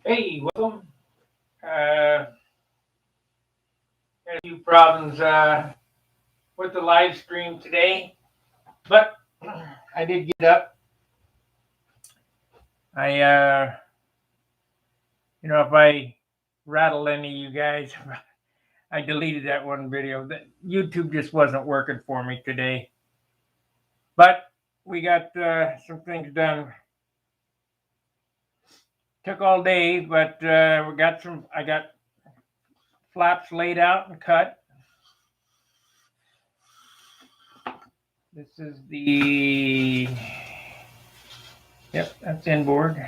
Hey, welcome. Had a few problems with the live stream today, but I did get up. I, if I rattle any of you guys, I deleted that one video. That YouTube just wasn't working for me today. But we got some things done. Took all day, but we got some. I got flaps laid out and cut. This is the, yep, that's inboard.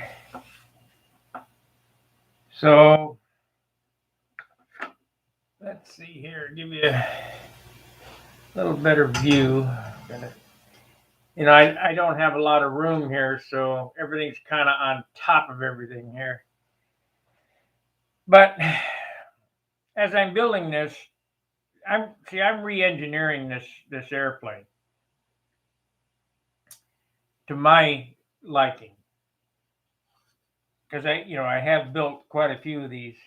So let's see here, give you a little better view. I don't have a lot of room here, so everything's kind of on top of everything here. But as I'm building this, I'm re-engineering this airplane to my liking, because I have built quite a few of these.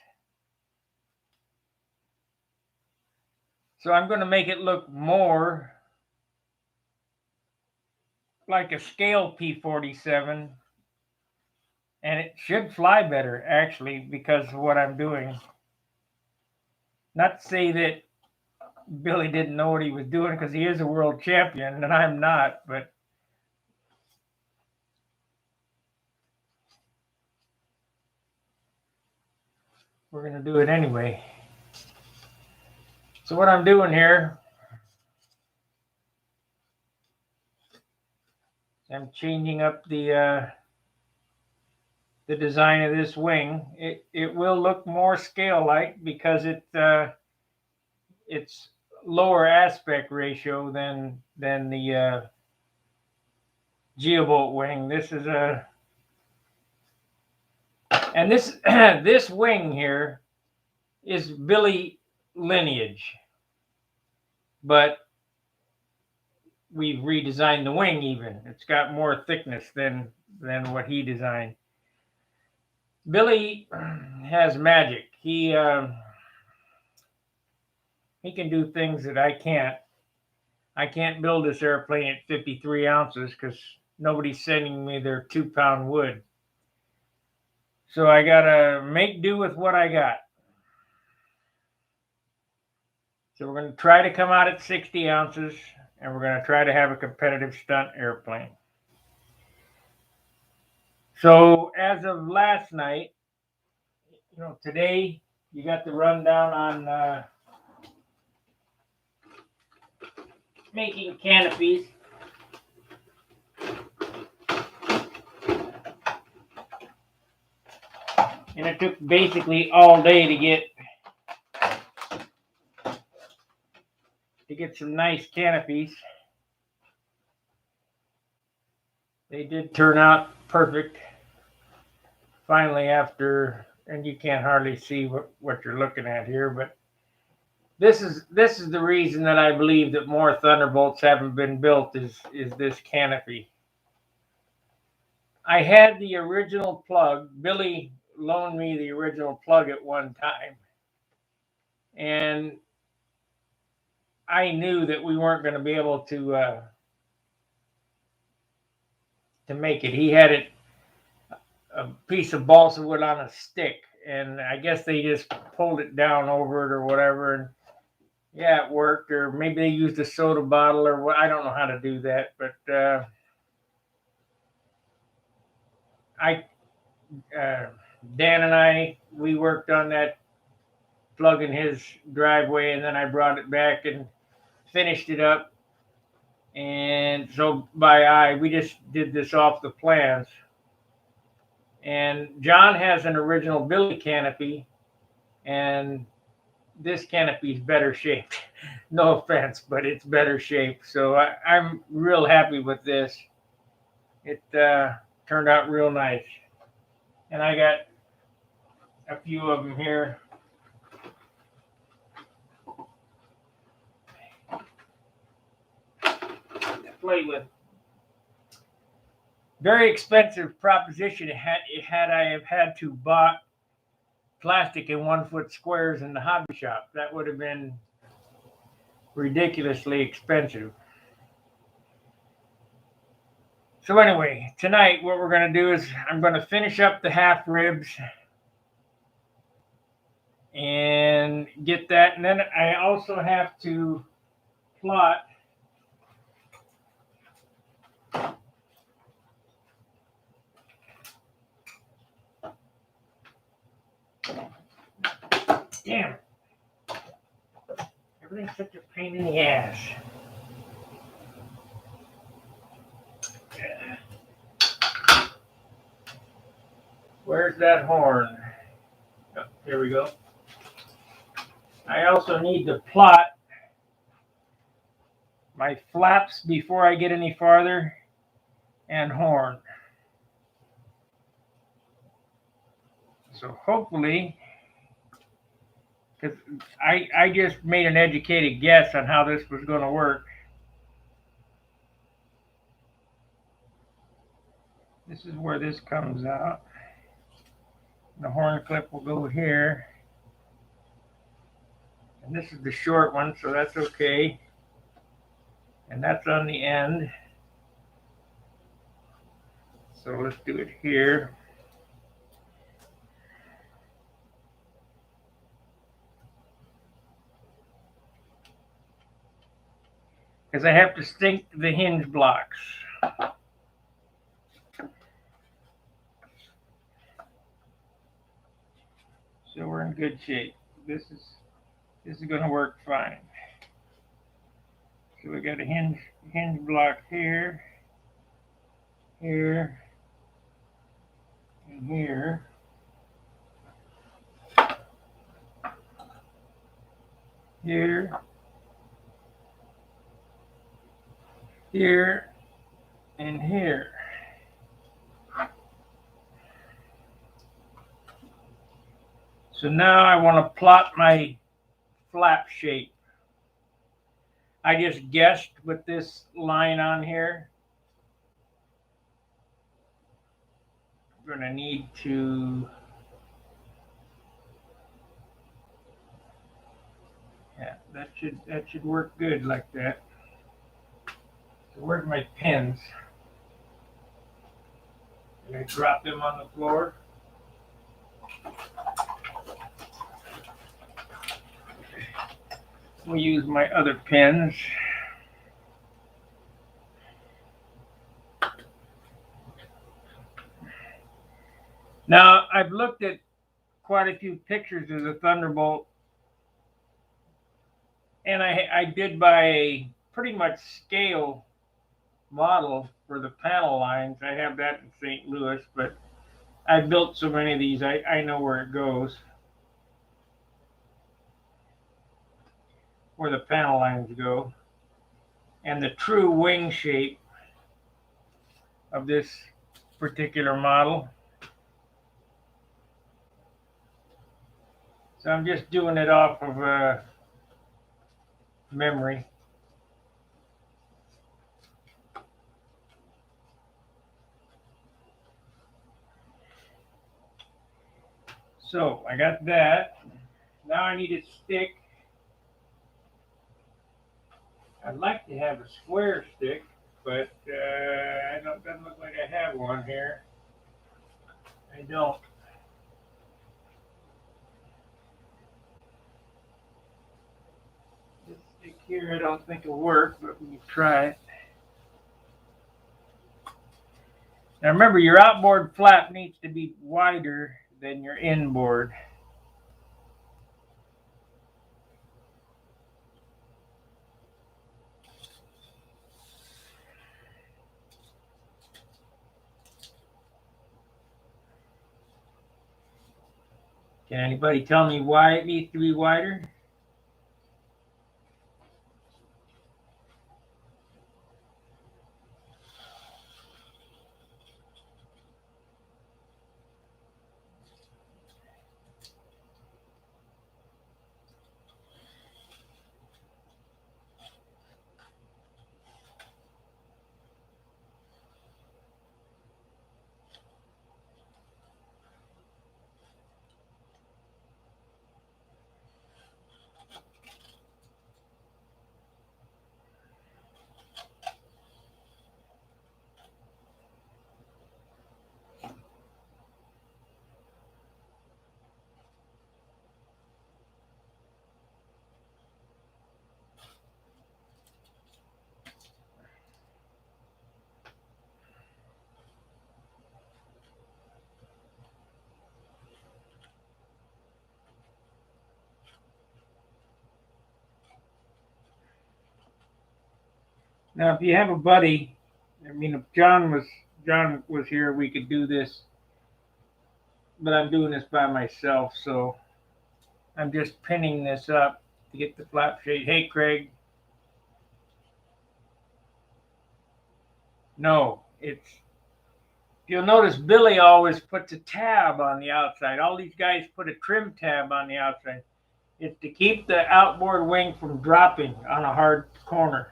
So I'm going to make it look more like a scale P-47, and it should fly better actually because of what I'm doing. Not to say that Billy didn't know what he was doing, because he is a world champion and I'm not, but we're going to do it anyway. So what I'm doing here, I'm changing up the design of this wing. It will look more scale-like because it's lower aspect ratio than the Geobolt wing. This is and this this wing here is Billy lineage, but we've redesigned the wing. Even it's got more thickness than what he designed. Billy has magic. He can do things that I can't. I can't build this airplane at 53 ounces because nobody's sending me their 2-pound wood. So I gotta make do with what I got. So we're going to try to come out at 60 ounces, and we're going to try to have a competitive stunt airplane. So as of last night, today you got the rundown on making canopies. And it took basically all day to get some nice canopies. They did turn out perfect. Finally, after, and you can't hardly see what you're looking at here, but this is the reason that I believe that more Thunderbolts haven't been built is this canopy. I had the original plug. Billy loaned me the original plug at one time, and I knew that we weren't going to be able to make it. He had it, a piece of balsa wood on a stick, and I guess they just pulled it down over it or whatever, and yeah, it worked. Or maybe they used a soda bottle or what. I don't know how to do that, but Dan and we worked on that plug in his driveway, and then I brought it back and finished it up. And so we just did this off the plans. And John has an original Billy canopy, and this canopy is better shaped. No offense, but it's better shaped. So I'm real happy with this. It turned out real nice. And I got a few of them here. To play with. Very expensive proposition had I have had to plastic in 1 foot squares in the hobby shop. That would have been ridiculously expensive. So anyway, tonight what we're going to do is I'm going to finish up the half ribs and get that. And then I also have to plot damn, everything's such a pain in the ass. Where's that horn? Oh, here we go. I also need to plot my flaps before I get any farther and horn. So hopefully, because I just made an educated guess on how this was going to work. This is where this comes out. The horn clip will go here. And this is the short one, so that's okay. And that's on the end. So let's do it here. Because I have to sink the hinge blocks. So we're in good shape. This is going to work fine. So we got a hinge block here, here, and here. Here, here, and here. So now I want to plot my flap shape. I just guessed with this line on here. I'm going to need to, yeah, that should work good like that. So where's my pins? Did I drop them on the floor? We'll use my other pins. Now, I've looked at quite a few pictures of the Thunderbolt, and I did buy a pretty much scale model for the panel lines. I have that in St. Louis, but I built so many of these, I know where it goes, where the panel lines go. And the true wing shape of this particular model. So I'm just doing it off of memory. So I got that. Now I need a stick. I'd like to have a square stick, but it doesn't look like I have one here. I don't. This stick here I don't think will work, but we can try it. Now remember, your outboard flap needs to be wider than your inboard. Can anybody tell me why it needs to be wider? Now, if you have a buddy, I mean, if John was here, we could do this, but I'm doing this by myself, so I'm just pinning this up to get the flap shade. Hey, Craig. No, it's. You'll notice Billy always puts a tab on the outside. All these guys put a trim tab on the outside. It's to keep the outboard wing from dropping on a hard corner.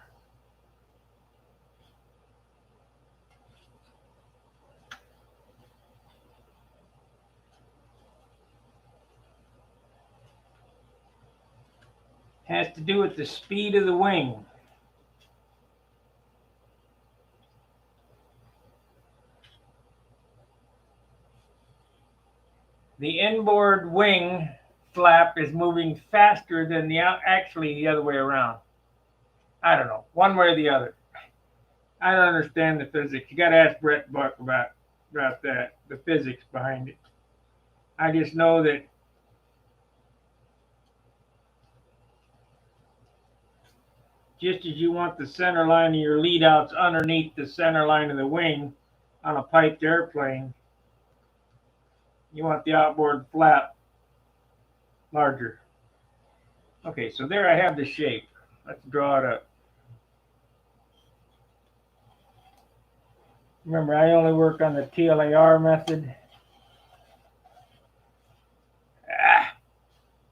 Has to do with the speed of the wing. The inboard wing flap is moving faster than actually the other way around. I don't know, one way or the other. I don't understand the physics. You got to ask Brett Buck about that, the physics behind it. I just know that just as you want the center line of your lead outs underneath the center line of the wing on a piped airplane, you want the outboard flap larger. Okay, so there I have the shape. Let's draw it up. Remember, I only work on the TLAR method. Ah,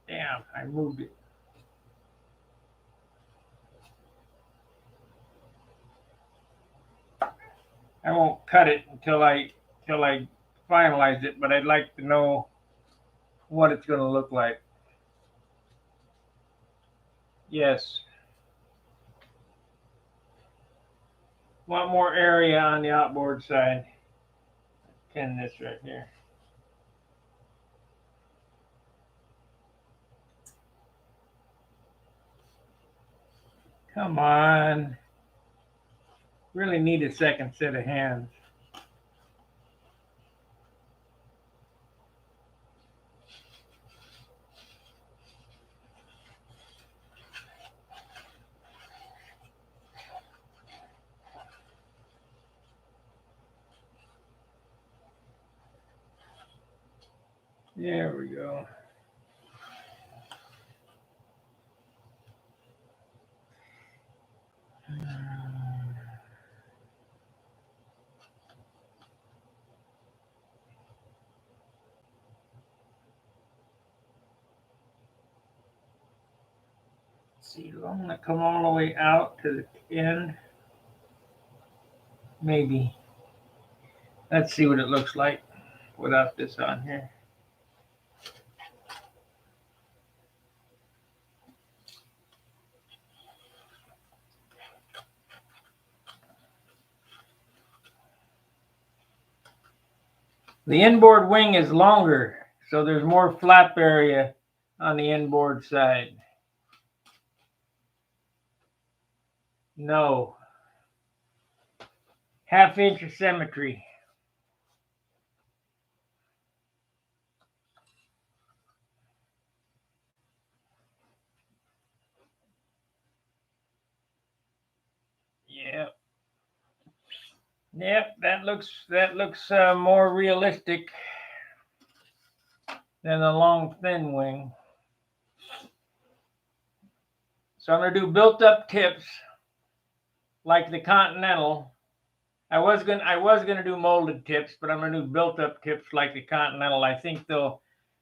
damn, I moved it. I won't cut it until I finalize it, but I'd like to know what it's going to look like. Yes. Want more area on the outboard side. Pin this right here. Come on. Really need a second set of hands. There we go. See, I'm going to come all the way out to the end. Maybe. Let's see what it looks like without this on here. The inboard wing is longer, so there's more flap area on the inboard side. No. Half-inch of symmetry. Yep. Yep, that looks more realistic than a long thin wing. So I'm gonna do built-up tips like the Continental. I was gonna do molded tips, but I'm gonna do built-up tips like the Continental. I think though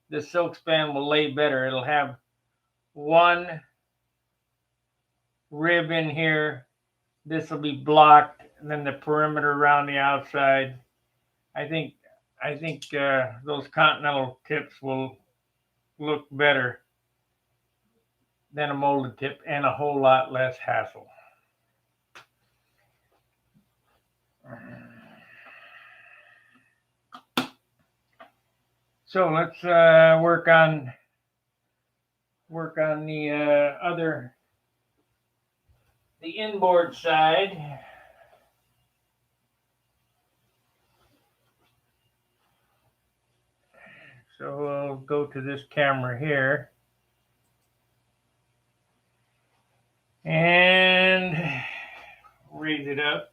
the silk span will lay better. It'll have one rib in here. This will be blocked, and then the perimeter around the outside. I think those Continental tips will look better than a molded tip and a whole lot less hassle. So let's work on the the inboard side. So we'll go to this camera here. And it up.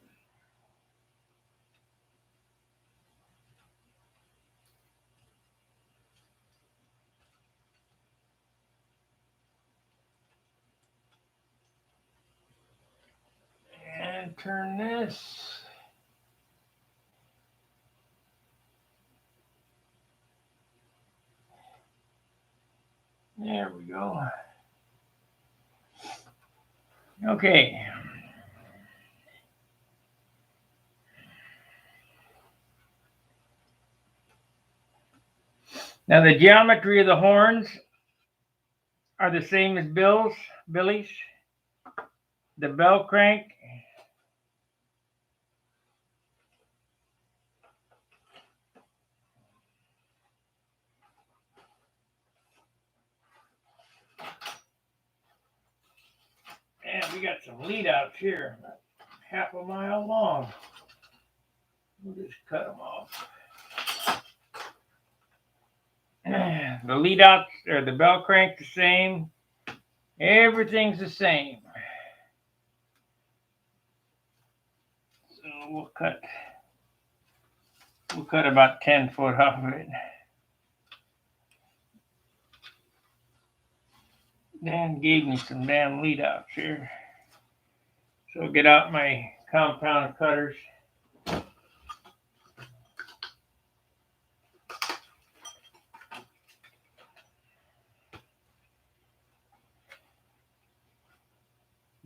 And turn this. There we go. Okay. Now the geometry of the horns are the same as Billy's. The bell crank. And we got some lead outs here, about half a mile long. We'll just cut them off. The lead outs or the bell crank the same. Everything's the same. So we'll cut about 10 foot off of it. Dan gave me some damn lead outs here. So I'll get out my compound cutters.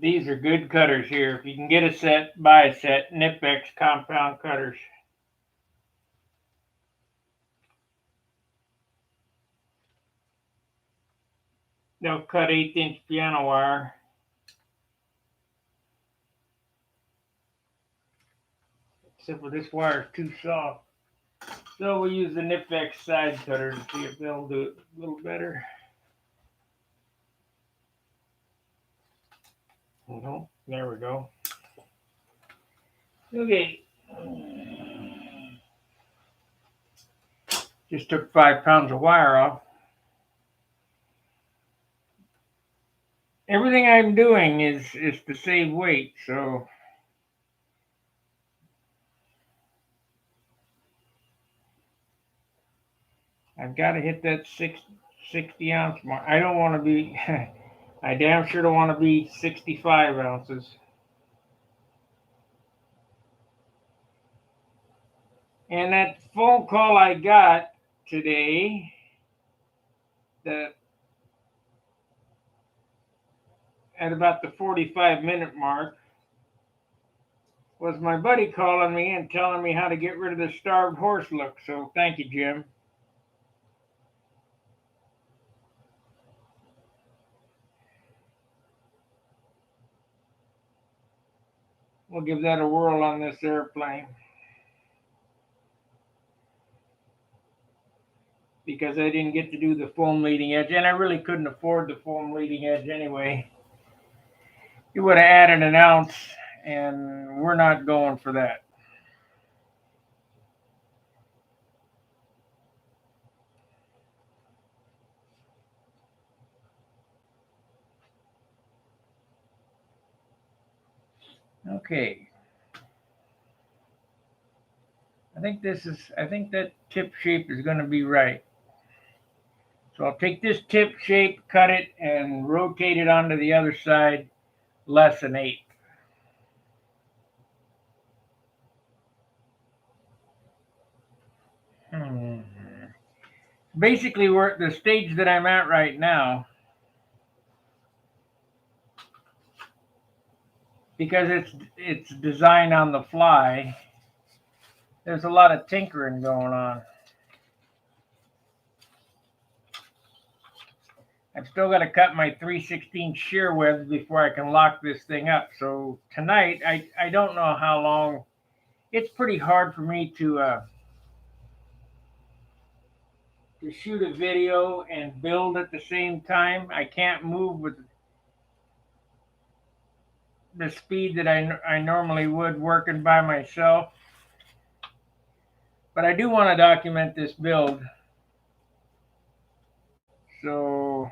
These are good cutters here. If you can get a set, buy a set. Nipex compound cutters. They'll cut 1/8-inch piano wire. Except for this wire is too soft. So we'll use the Nipex side cutter to see if they'll do it a little better. There we go. Okay. Just took 5 pounds of wire off. Everything I'm doing is to save weight, so I've got to hit that 60 ounce mark. I don't want to be, I damn sure don't want to be 65 ounces. And that phone call I got today, at about the 45-minute mark, was my buddy calling me and telling me how to get rid of the starved horse look. So thank you, Jim. We'll give that a whirl on this airplane. Because I didn't get to do the foam leading edge, and I really couldn't afford the foam leading edge anyway. You would have added an ounce, and we're not going for that. Okay. I think that tip shape is going to be right. So I'll take this tip shape, cut it, and rotate it onto the other side, less than 1/8. Basically, we're at the stage that I'm at right now, because it's designed on the fly. There's a lot of tinkering going on. I've still got to cut my 3/16 shear webs before I can lock this thing up. So tonight, I don't know how long. It's pretty hard for me to shoot a video and build at the same time. I can't move with the speed that I normally would working by myself. But I do want to document this build. So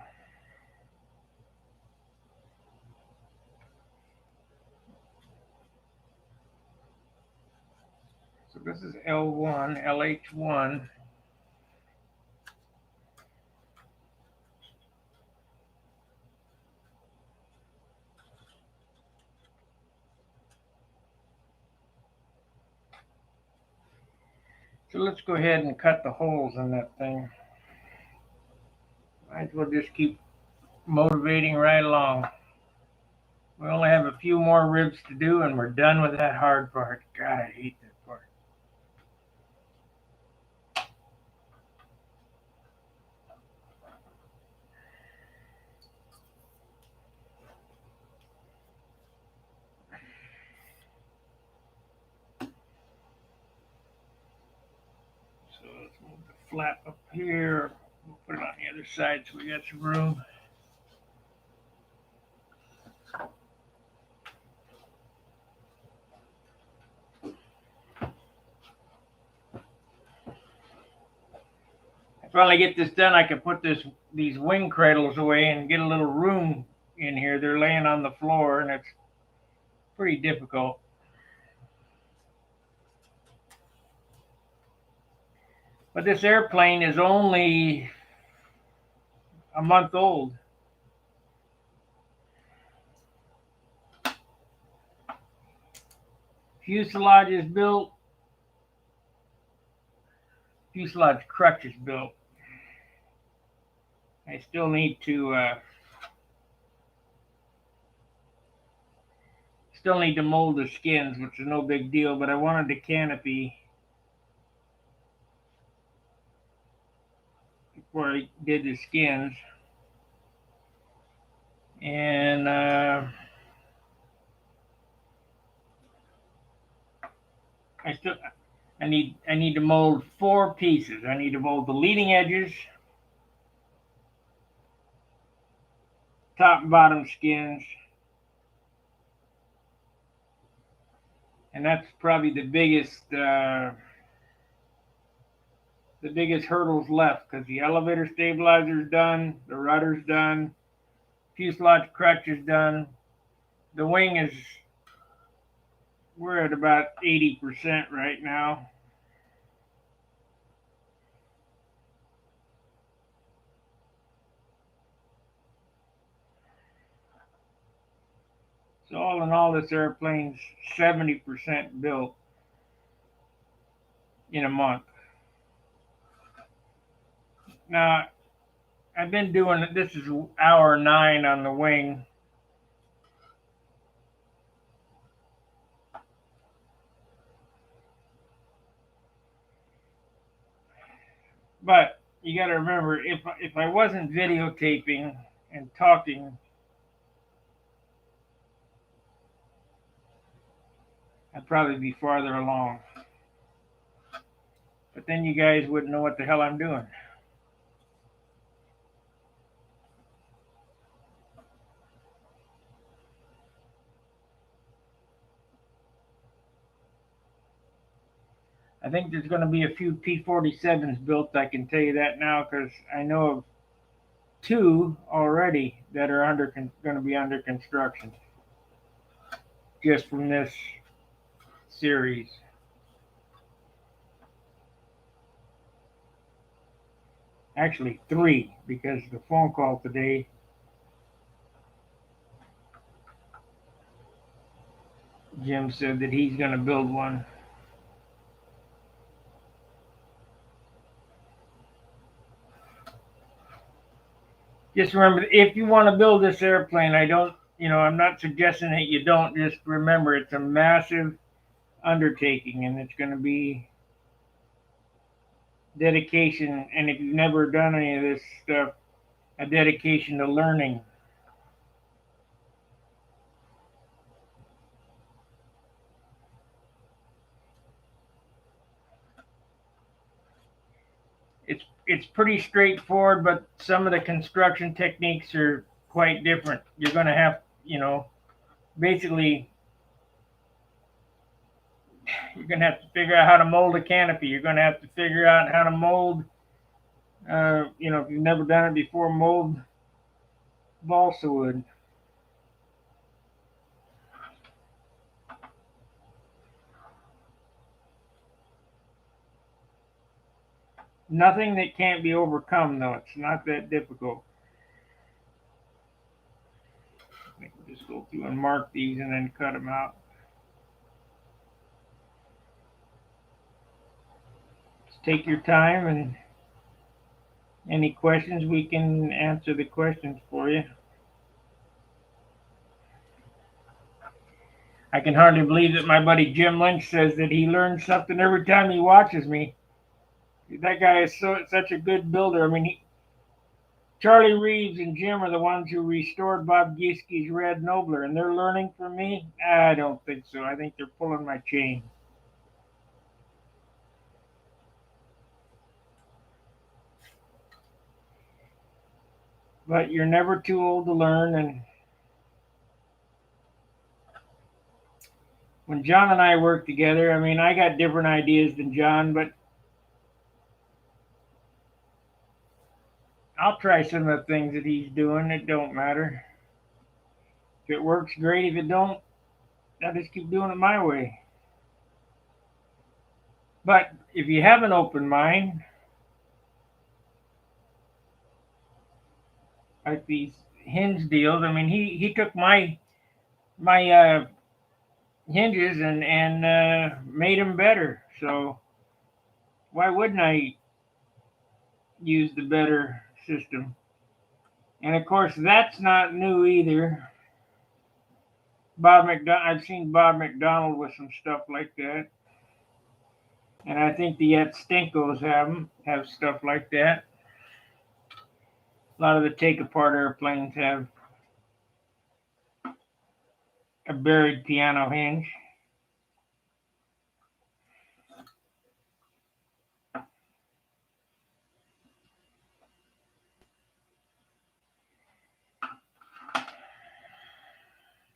This is L1, LH1. So let's go ahead and cut the holes in that thing. Might as well just keep motivating right along. We only have a few more ribs to do and we're done with that hard part. God, I hate that part. So let's move the flap up here. We'll put it on the other side so we got some room. I finally get this done, I can put these wing cradles away and get a little room in here. They're laying on the floor and it's pretty difficult. But this airplane is only a month old. Fuselage is built. Fuselage crutch is built. I still need to mold the skins, which is no big deal, but I wanted the canopy before I did the skins. And I need to mold 4 pieces. I need to mold the leading edges, top and bottom skins, and that's probably the biggest hurdles left because the elevator stabilizer's done, the rudder's done, fuselage crutch is done. The wing is, we're at about 80% right now. So all in all, this airplane's 70% built in a month. Now, I've been doing, this is hour 9 on the wing. But you got to remember, if I wasn't videotaping and talking, I'd probably be farther along. But then you guys wouldn't know what the hell I'm doing. I think there's going to be a few P-47s built, I can tell you that now, because I know of 2 already that are going to be under construction. Just from this series. Actually 3, because the phone call today, Jim said that he's going to build one. Just remember, if you want to build this airplane, I'm not suggesting that you don't. Just remember, it's a massive undertaking, and it's going to be dedication. And if you've never done any of this stuff, a dedication to learning. It's pretty straightforward, but some of the construction techniques are quite different. You're going to have, basically, you're going to have to figure out how to mold a canopy. You're going to have to figure out how to mold, if you've never done it before, mold balsa wood. Nothing that can't be overcome, though. It's not that difficult. I can just go through and mark these and then cut them out. Just take your time, and any questions, we can answer the questions for you. I can hardly believe that my buddy Jim Lynch says that he learns something every time he watches me. That guy is such a good builder. I mean, Charlie Reeves and Jim are the ones who restored Bob Gieske's Red Nobler, and they're learning from me? I don't think so. I think they're pulling my chain. But you're never too old to learn, and when John and I work together, I mean, I got different ideas than John, but I'll try some of the things that he's doing. It don't matter. If it works, great. If it don't, I'll just keep doing it my way. But if you have an open mind, like these hinge deals, I mean, he took my hinges and made them better. So why wouldn't I use the better system? And of course, that's not new either. I've seen Bob McDonald with some stuff like that, and I think the Stinkos have stuff like that. A lot of the take-apart airplanes have a buried piano hinge.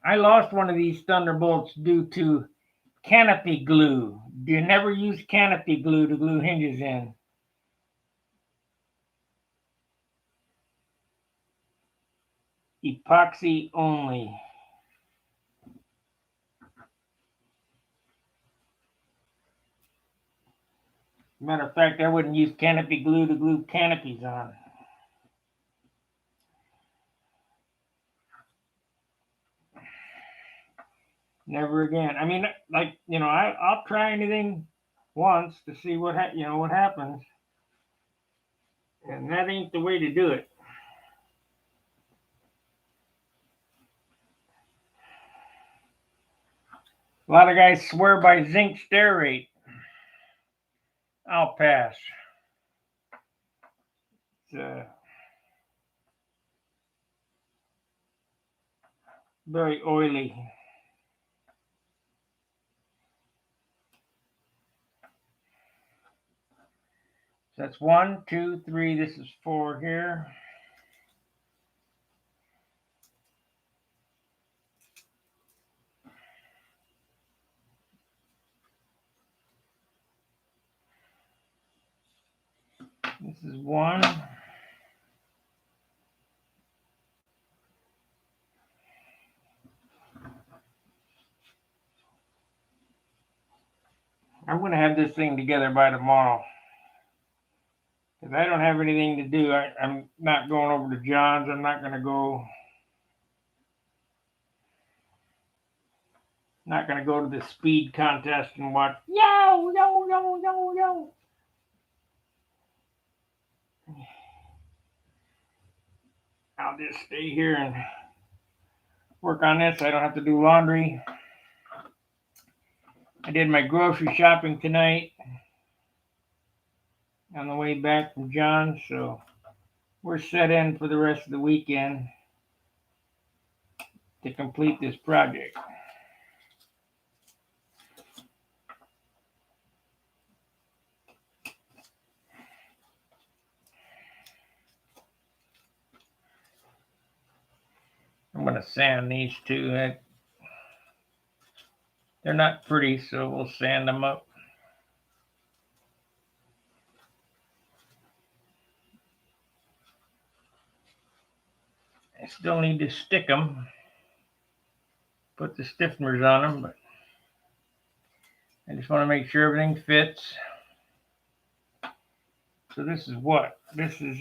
I lost one of these Thunderbolts due to canopy glue. Do you never use canopy glue to glue hinges in? Epoxy only. Matter of fact, I wouldn't use canopy glue to glue canopies on. Never again. I mean, like, I'll try anything once to see what happens, and that ain't the way to do it. A lot of guys swear by zinc stearate. I'll pass. It's very oily. So that's 1, 2, 3. This is 4 here. This is 1. I'm going to have this thing together by tomorrow. Because I don't have anything to do. I'm not going over to John's. I'm not going to go. Not going to go to the speed contest and watch. Yo, yo, yo, yo, yo. I'll just stay here and work on this. I don't have to do laundry. I did my grocery shopping tonight on the way back from John's, so we're set in for the rest of the weekend to complete this project. I'm going to sand these two. They're not pretty, so we'll sand them up. I still need to stick them, put the stiffeners on them, but I just want to make sure everything fits. So this is what? This is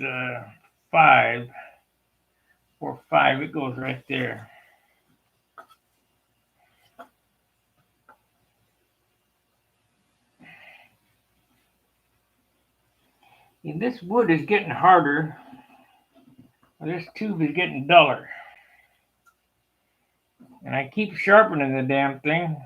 5 or 5. It goes right there. And this wood is getting harder. This tube is getting duller. And I keep sharpening the damn thing.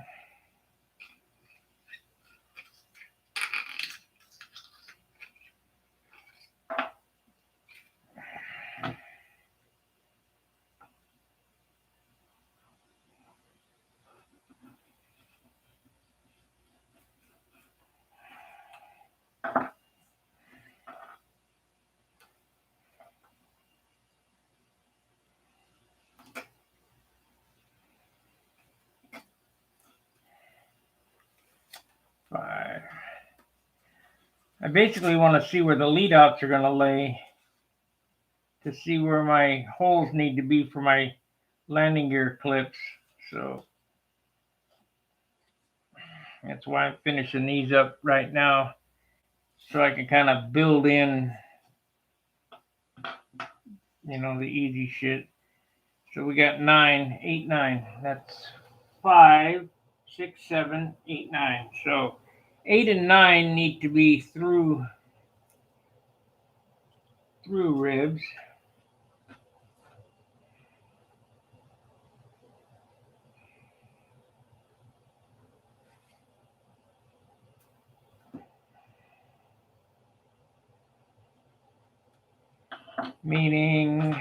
I basically want to see where the lead outs are going to lay to see where my holes need to be for my landing gear clips. So that's why I'm finishing these up right now, so I can kind of build in, the easy shit. So we got 9, 8, 9. That's 5, 6, 7, 8, 9. So 8 and 9 need to be through ribs. Meaning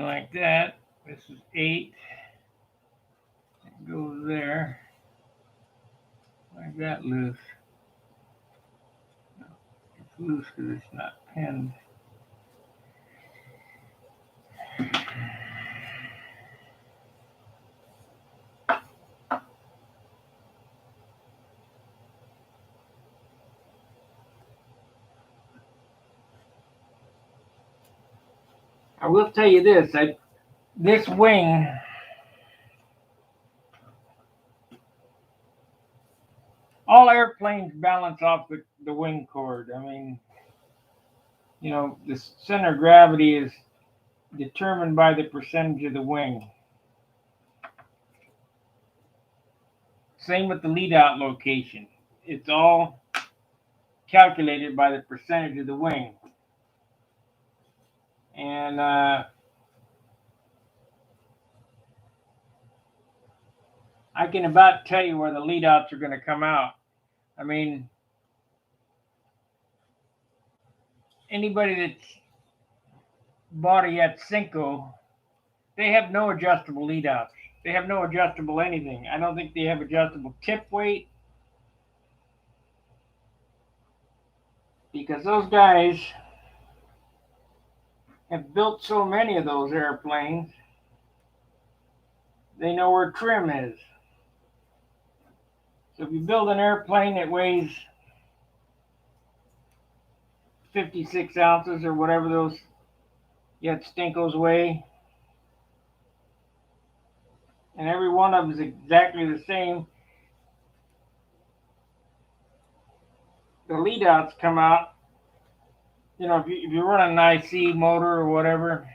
like that. This is 8. It goes there. Why is that loose? It's loose because it's not pinned. I will tell you this, this wing, all airplanes balance off the wing chord. I mean, the center of gravity is determined by the percentage of the wing. Same with the lead out location. It's all calculated by the percentage of the wing. And I can about tell you where the lead outs are going to come out. I mean, anybody that's bought a yet Cinco, they have no adjustable lead outs. They have no adjustable anything. I don't think they have adjustable tip weight, because those guys have built so many of those airplanes, they know where trim is. So if you build an airplane that weighs 56 ounces or whatever those yet Stinkos weigh, and every one of them is exactly the same, the lead outs come out. If you run an IC motor or whatever,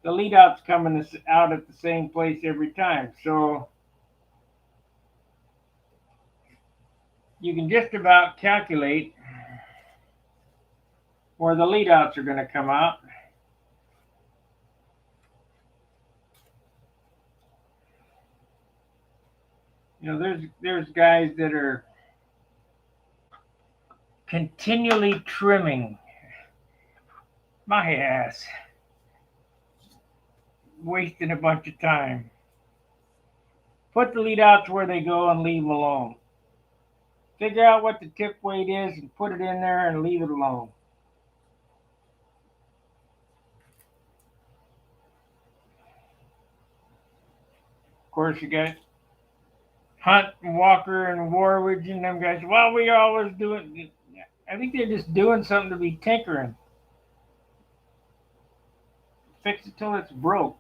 the lead outs coming out at the same place every time. So you can just about calculate where the lead outs are going to come out. There's guys that are continually trimming my ass, wasting a bunch of time. Put the lead outs where they go and leave them alone. Figure out what the tip weight is and put it in there and leave it alone. Of course, you got Hunt and Walker and Warwick and them guys. Well, we always do it. I think they're just doing something to be tinkering. Fix it till it's broke.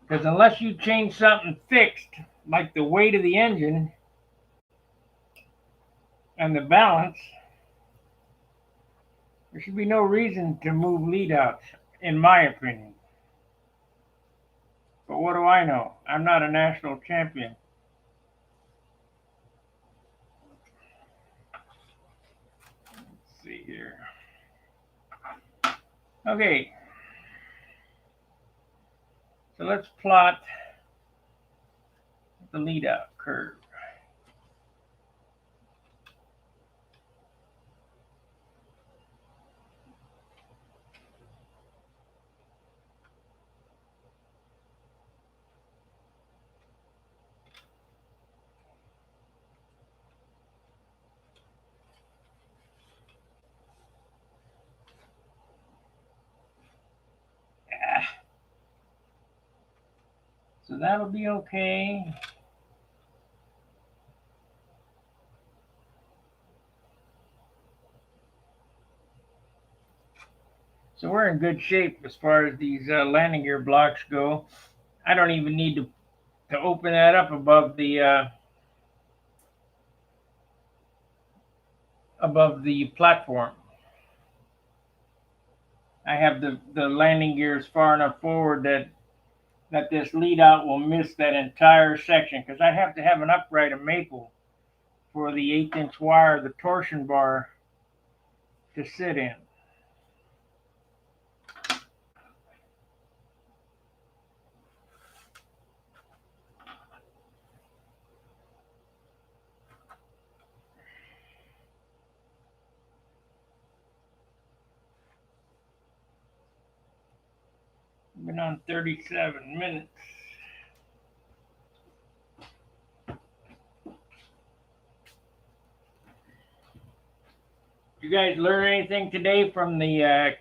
Because unless you change something fixed, like the weight of the engine and the balance, there should be no reason to move lead outs, in my opinion. But what do I know? I'm not a national champion. Let's see here. Okay. So let's plot the lead out curve. So that'll be okay. So we're in good shape as far as these landing gear blocks go. I don't even need to open that up above the platform. I have the landing gears far enough forward that this lead out will miss that entire section, because I have to have an upright of maple for the 1/8" wire, the torsion bar, to sit in. Been on 37 minutes. You guys learn anything today from the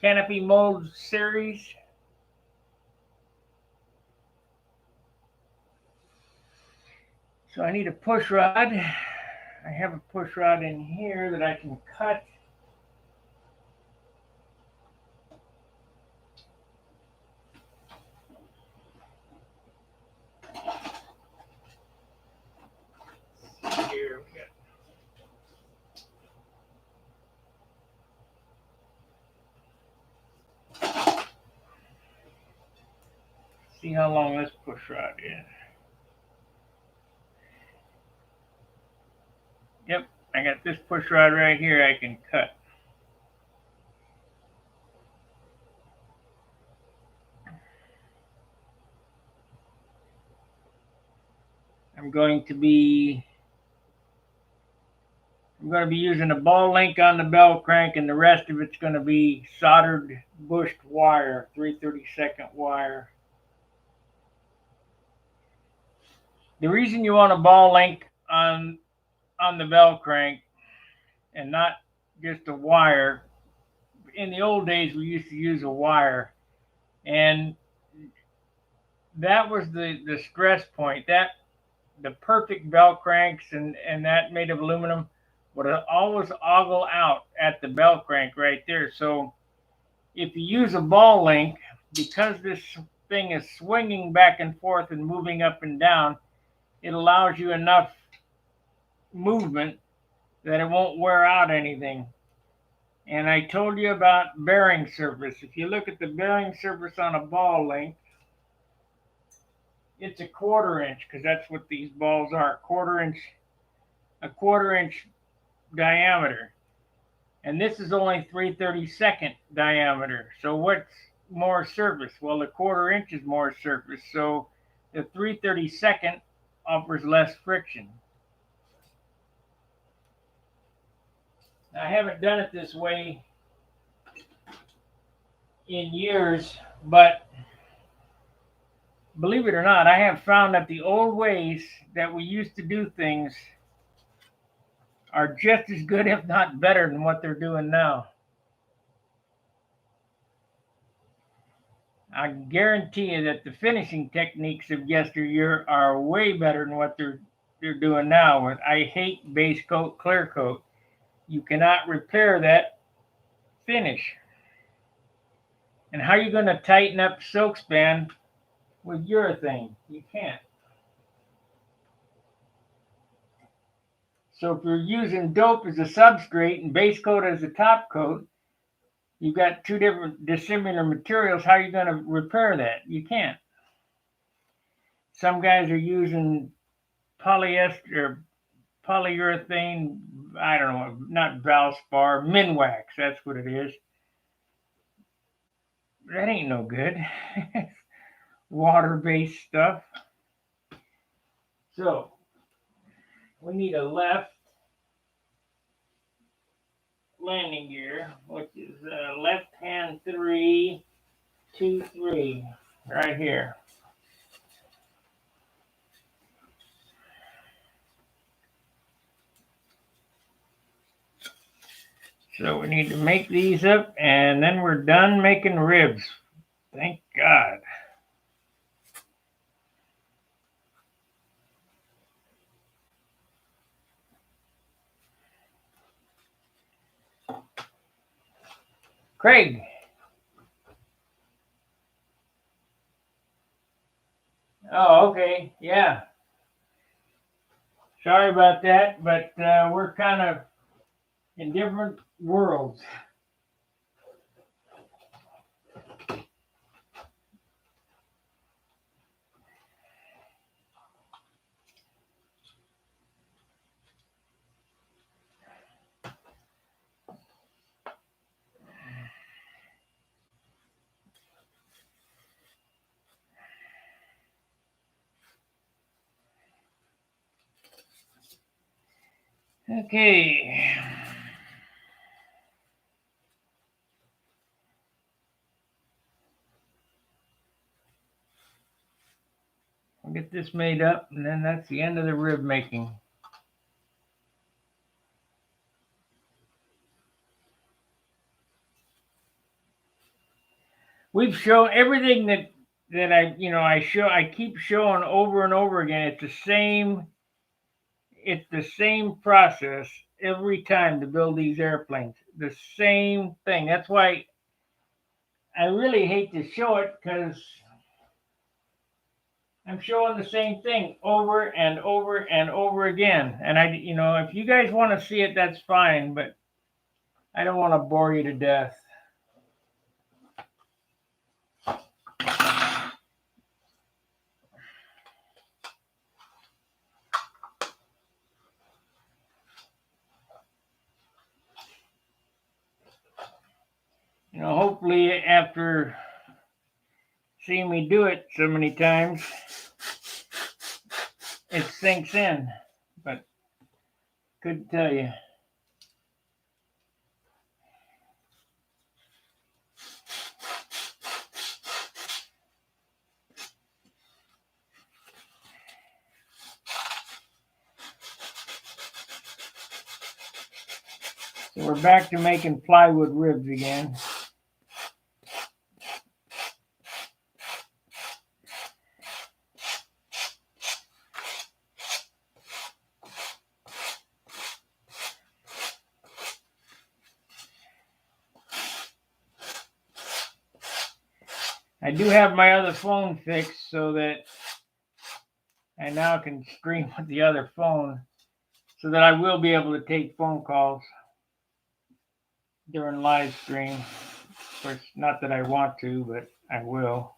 canopy mold series? So I need a push rod. I have a push rod in here that I can cut. Here we go. See how long this push rod is. Yep, I got this push rod right here I can cut. I'm going to be using a ball link on the bell crank, and the rest of it's going to be soldered bushed wire, 3/32 wire. The reason you want a ball link on the bell crank and not just a wire, in the old days we used to use a wire, and that was the stress point. That the perfect bell cranks and that made of aluminum would always ogle out at the bell crank right there. So if you use a ball link, because this thing is swinging back and forth and moving up and down, it allows you enough movement that it won't wear out anything. And I told you about bearing surface. If you look at the bearing surface on a ball link, it's a 1/4 inch, because that's what these balls are, a quarter inch diameter. And this is only 3/32 diameter. So what's more surface? Well, the 1/4 inch is more surface. So the 3/32 offers less friction. Now, I haven't done it this way in years, but believe it or not, I have found that the old ways that we used to do things are just as good, if not better, than what they're doing now. I guarantee you that the finishing techniques of yesteryear are way better than what they're doing now. I hate base coat, clear coat. you cannot repair that finish. And how are you going to tighten up silk span with urethane? You can't. So if you're using dope as a substrate and base coat as a top coat, you've got two different dissimilar materials. How are you going to repair that? You can't. Some guys are using polyester, polyurethane, I don't know, not Valspar, Minwax, that's what it is. That ain't no good. Water-based stuff. So, we need a left landing gear, which is left hand 3, 2, 3, right here. So we need to make these up, and then we're done making ribs. Thank God. Craig. Oh, okay. Yeah. Sorry about that, but we're kind of in different worlds. Okay. I'll get this made up, and then that's the end of the rib making. We've shown everything that I keep showing over and over again. It's the same process every time to build these airplanes. The same thing. That's why I really hate to show it, because I'm showing the same thing over and over and over again. And if you guys want to see it, that's fine, but I don't want to bore you to death. Hopefully after seeing me do it so many times, it sinks in, but couldn't tell you. So we're back to making plywood ribs again. I do have my other phone fixed so that I now can stream with the other phone, so that I will be able to take phone calls during live stream. Of course, not that I want to, but I will.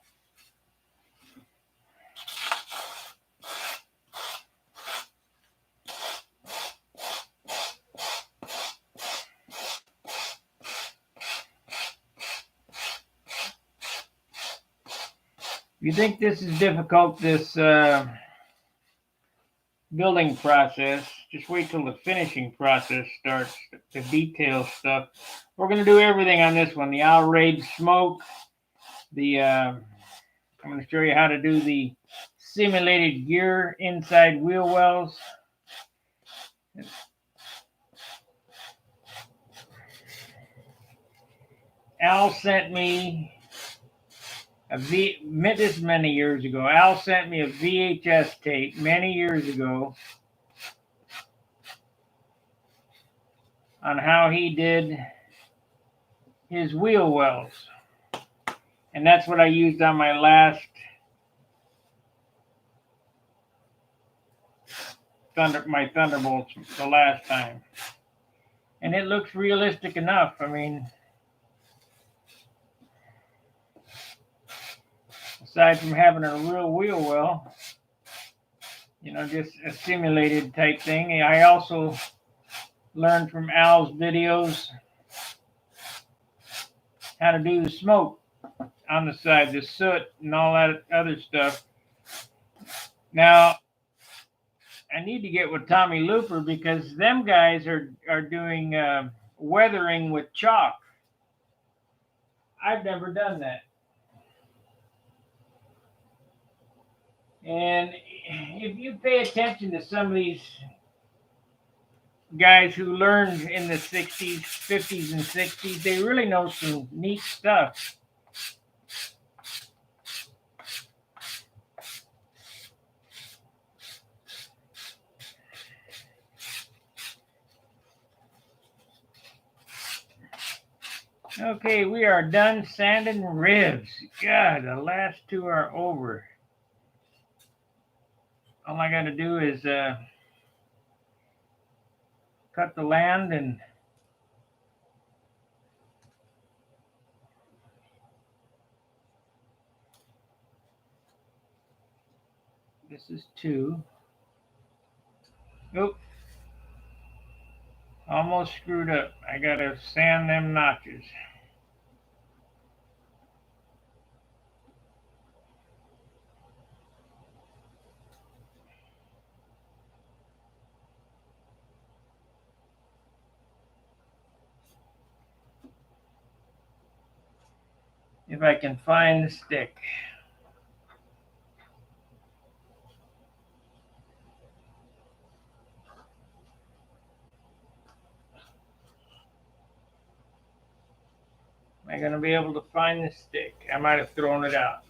If you think this is difficult, this building process, just wait till the finishing process starts, the detail stuff. We're going to do everything on this one. The outrage smoke, I'm going to show you how to do the simulated gear inside wheel wells. Al sent me this many years ago. Al sent me a VHS tape many years ago on how he did his wheel wells. And that's what I used on my last Thunderbolts the last time. And it looks realistic enough. I mean, aside from having a real wheel well, just a simulated type thing. I also learned from Al's videos how to do the smoke on the side, the soot and all that other stuff. Now, I need to get with Tommy Looper because them guys are doing weathering with chalk. I've never done that. And if you pay attention to some of these guys who learned in the 60s, 50s, and 60s, they really know some neat stuff. Okay, we are done sanding ribs. God, the last two are over. All I got to do is cut the land and this is 2. Oop. Almost screwed up. I got to sand them notches. If I can find the stick. Am I going to be able to find the stick? I might have thrown it out.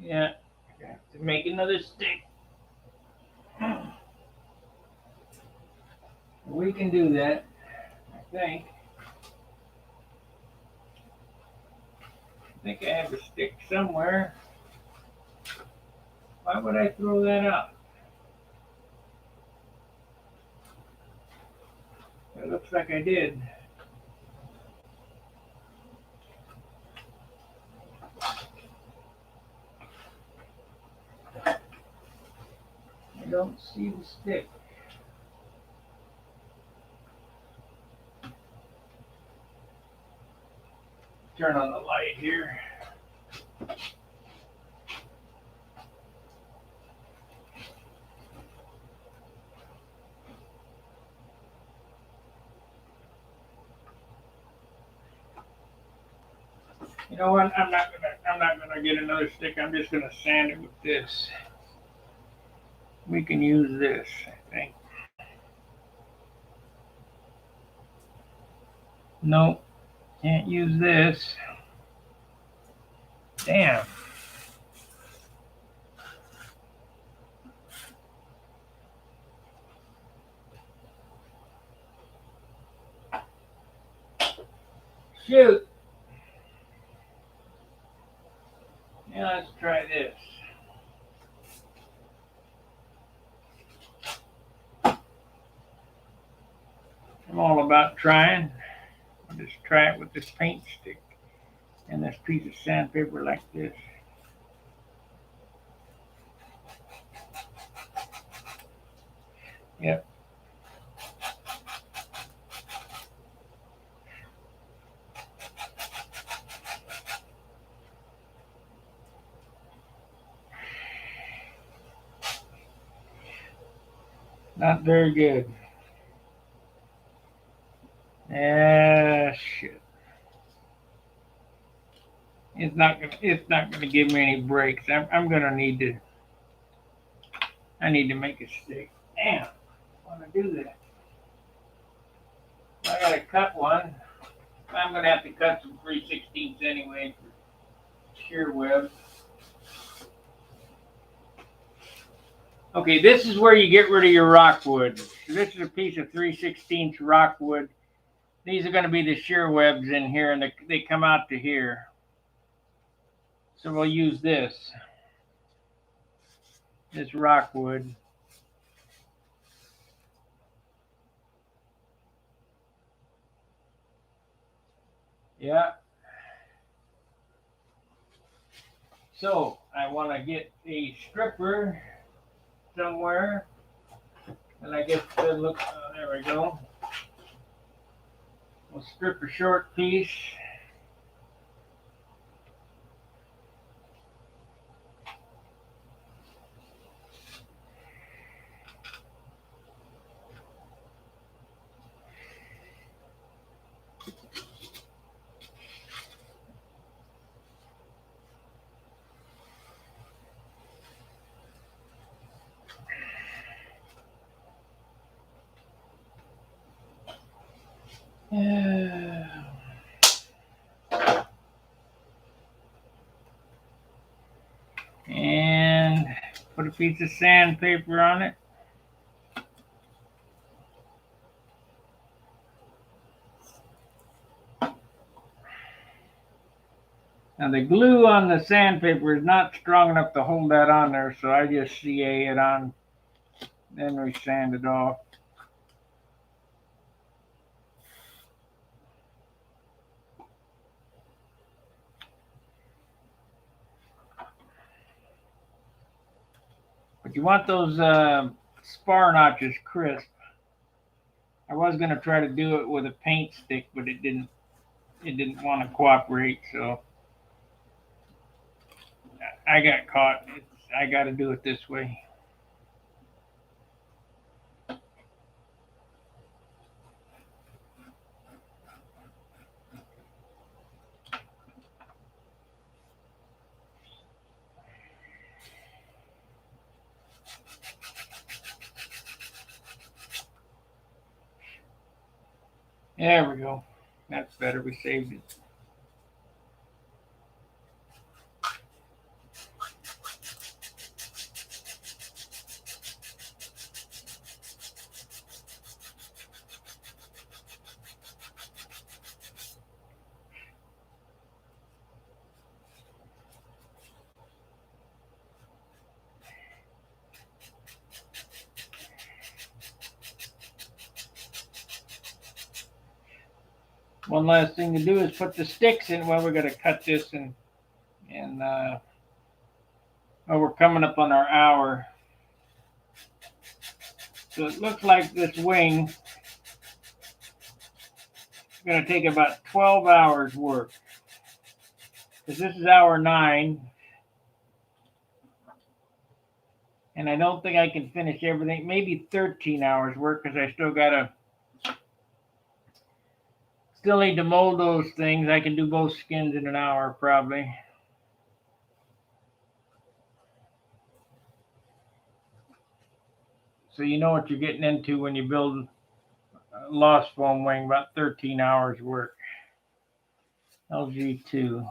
Yeah, I have to make another stick. We can do that, I think. I think I have a stick somewhere. Why would I throw that out? It looks like I did. I don't see the stick. Turn on the light here. You know what? I'm not gonna get another stick. I'm just gonna sand it with this. We can use this, I think. Nope, can't use this. Damn. Shoot. Yeah, let's try this. I'm all about trying. I'll just try it with this paint stick and this piece of sandpaper like this. Yep. Not very good. Shit. It's not gonna give me any breaks. I'm gonna need to. I need to make a stick. Damn. I want to do that. I gotta cut one. I'm gonna have to cut some 3/16 anyway for shear web. Okay, this is where you get rid of your rockwood. So this is a piece of 3/16 rockwood. These are going to be the shear webs in here, and they come out to here. So we'll use this rockwood. Yeah. So I want to get a stripper somewhere, and I guess look. There we go. We'll strip a short piece. And put a piece of sandpaper on it. Now the glue on the sandpaper is not strong enough to hold that on there, so I just CA it on, then we sand it off. But you want those spar notches crisp. I was going to try to do it with a paint stick, but it didn't want to cooperate, so I got caught. I got to do it this way. There we go. That's better. We saved it. One last thing to do is put the sticks in. Well, we're going to cut this and well, we're coming up on our hour. So it looks like this wing is going to take about 12 hours work. Because this is hour 9. And I don't think I can finish everything. Maybe 13 hours work because I still need to mold those things. I can do both skins in an hour probably. So you know what you're getting into when you build a lost foam wing, about 13 hours work. LG2.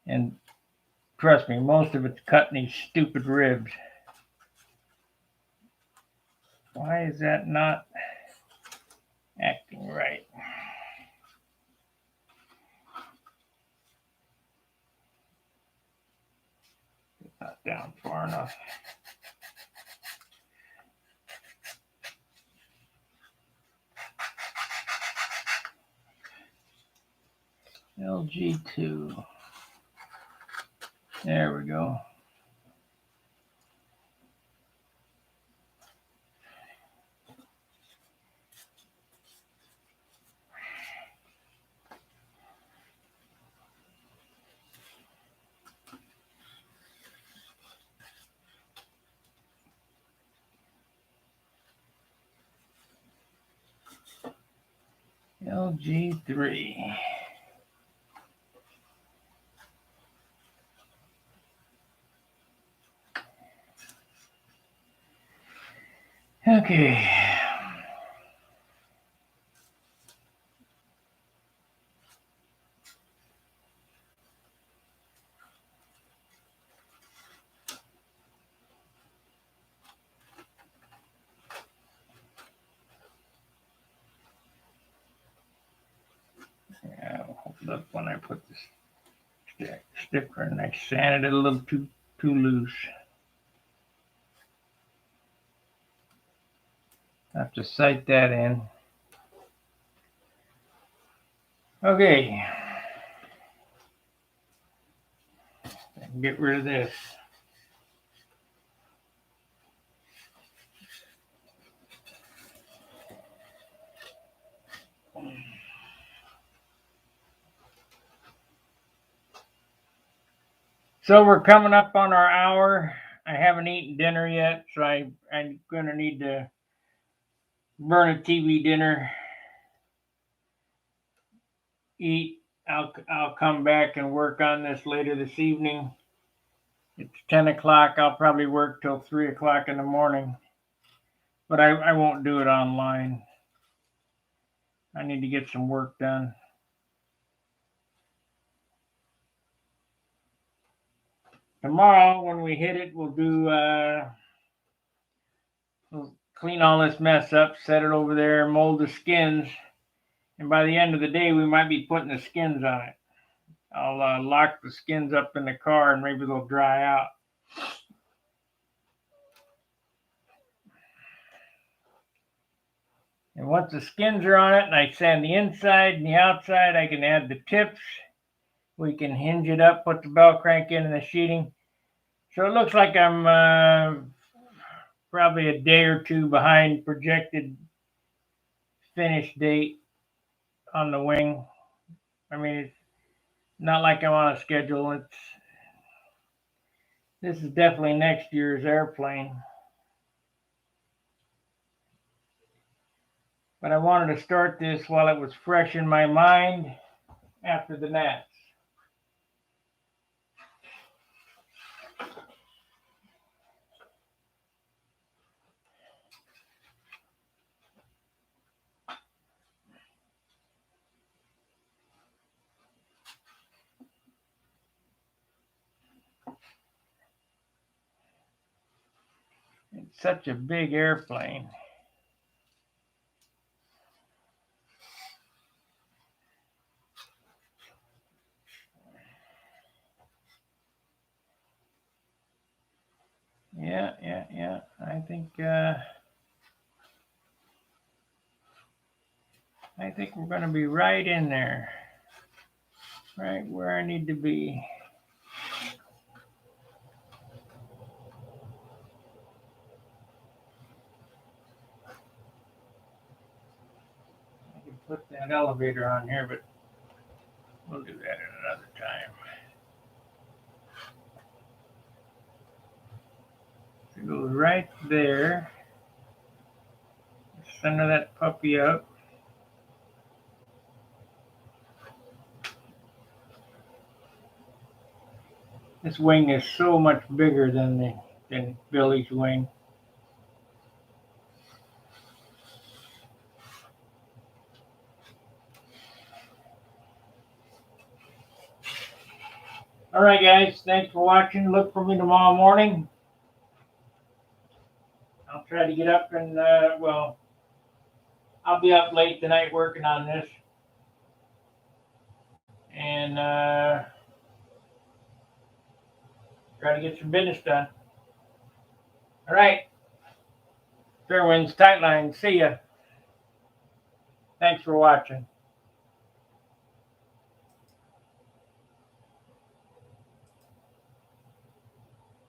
And trust me, most of it's cutting these stupid ribs. Why is that not acting right? It's not down far enough. LG2. There we go. LG3. Okay. Look, when I put this sticker in, I sanded it a little too loose. I have to sight that in. Okay. Get rid of this. So we're coming up on our hour. I haven't eaten dinner yet, so I'm going to need to burn a TV dinner, eat. I'll come back and work on this later this evening. It's 10 o'clock. I'll probably work till 3 o'clock in the morning, but I won't do it online. I need to get some work done. Tomorrow, when we hit it, we'll clean all this mess up, set it over there, mold the skins, and by the end of the day, we might be putting the skins on it. I'll lock the skins up in the car, and maybe they'll dry out. And once the skins are on it, and I sand the inside and the outside, I can add the tips. We can hinge it up, put the bell crank in and the sheeting. So it looks like I'm probably a day or two behind projected finish date on the wing. I mean, it's not like I'm on a schedule. This is definitely next year's airplane. But I wanted to start this while it was fresh in my mind after the Nats. It's such a big airplane. Yeah. I think we're going to be right in there, right where I need to be. I can put that elevator on here, but we'll do that at another time. It goes right there. Center that puppy up. This wing is so much bigger than Billy's wing. All right, guys. Thanks for watching. Look for me tomorrow morning. I'll try to get up and, I'll be up late tonight working on this. And try to get some business done. All right. Fair winds, tight lines. See ya. Thanks for watching.